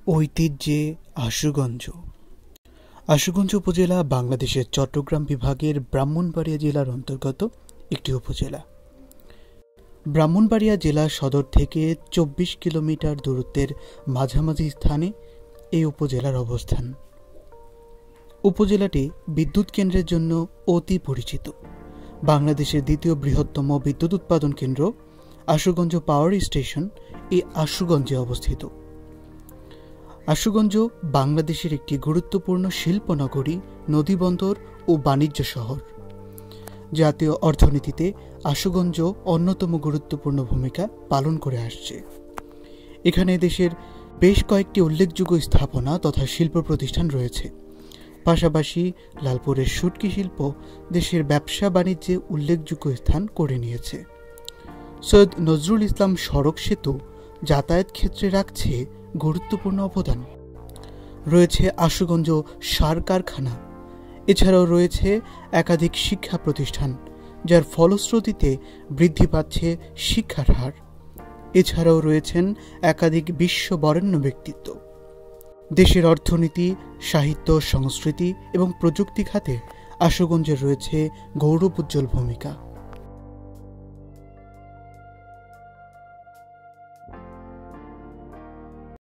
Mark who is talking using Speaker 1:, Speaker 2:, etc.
Speaker 1: ঐতিহ্যে আশুগঞ্জ। আশুগঞ্জ উপজেলা বাংলাদেশের চট্টগ্রাম বিভাগের ব্রাহ্মণবাড়িয়া জেলার অন্তর্গত একটি উপজেলা। ব্রাহ্মণবাড়িয়া জেলা সদর থেকে ২৪ কিলোমিটার দূরত্বের মাঝামাঝি স্থানে এই উপজেলার অবস্থান। উপজেলাটি বিদ্যুৎ কেন্দ্রের জন্য অতি পরিচিত। বাংলাদেশের দ্বিতীয় বৃহত্তম বিদ্যুৎ উৎপাদন কেন্দ্র আশুগঞ্জ পাওয়ার স্টেশন এই আশুগঞ্জে অবস্থিত। আশুগঞ্জ বাংলাদেশের একটি গুরুত্বপূর্ণ শিল্পনগরী, নদীবন্দর ও বাণিজ্য শহর। জাতীয় অর্থনীতিতে আশুগঞ্জ অন্যতম গুরুত্বপূর্ণ ভূমিকা পালন করে আসছে। এখানে দেশের বেশ কয়েকটি উল্লেখযোগ্য স্থাপনা তথা শিল্প প্রতিষ্ঠান রয়েছে। পাশাপাশি লালপুরের শুটকি শিল্প দেশের ব্যবসা বাণিজ্যে উল্লেখযোগ্য স্থান করে নিয়েছে। সৈয়দ নজরুল ইসলাম সড়ক সেতু যাতায়াত ক্ষেত্রে রাখছে গুরুত্বপূর্ণ অবদান। রয়েছে আশুগঞ্জ সার কারখানা। এছাড়াও রয়েছে একাধিক শিক্ষা প্রতিষ্ঠান, যার ফলশ্রুতিতে বৃদ্ধি পাচ্ছে শিক্ষার হার। এছাড়াও রয়েছেন একাধিক বিশ্ববরেণ্য ব্যক্তিত্ব। দেশের অর্থনীতি, সাহিত্য, সংস্কৃতি এবং প্রযুক্তি খাতে আশুগঞ্জের রয়েছে গৌরবোজ্জ্বল ভূমিকা।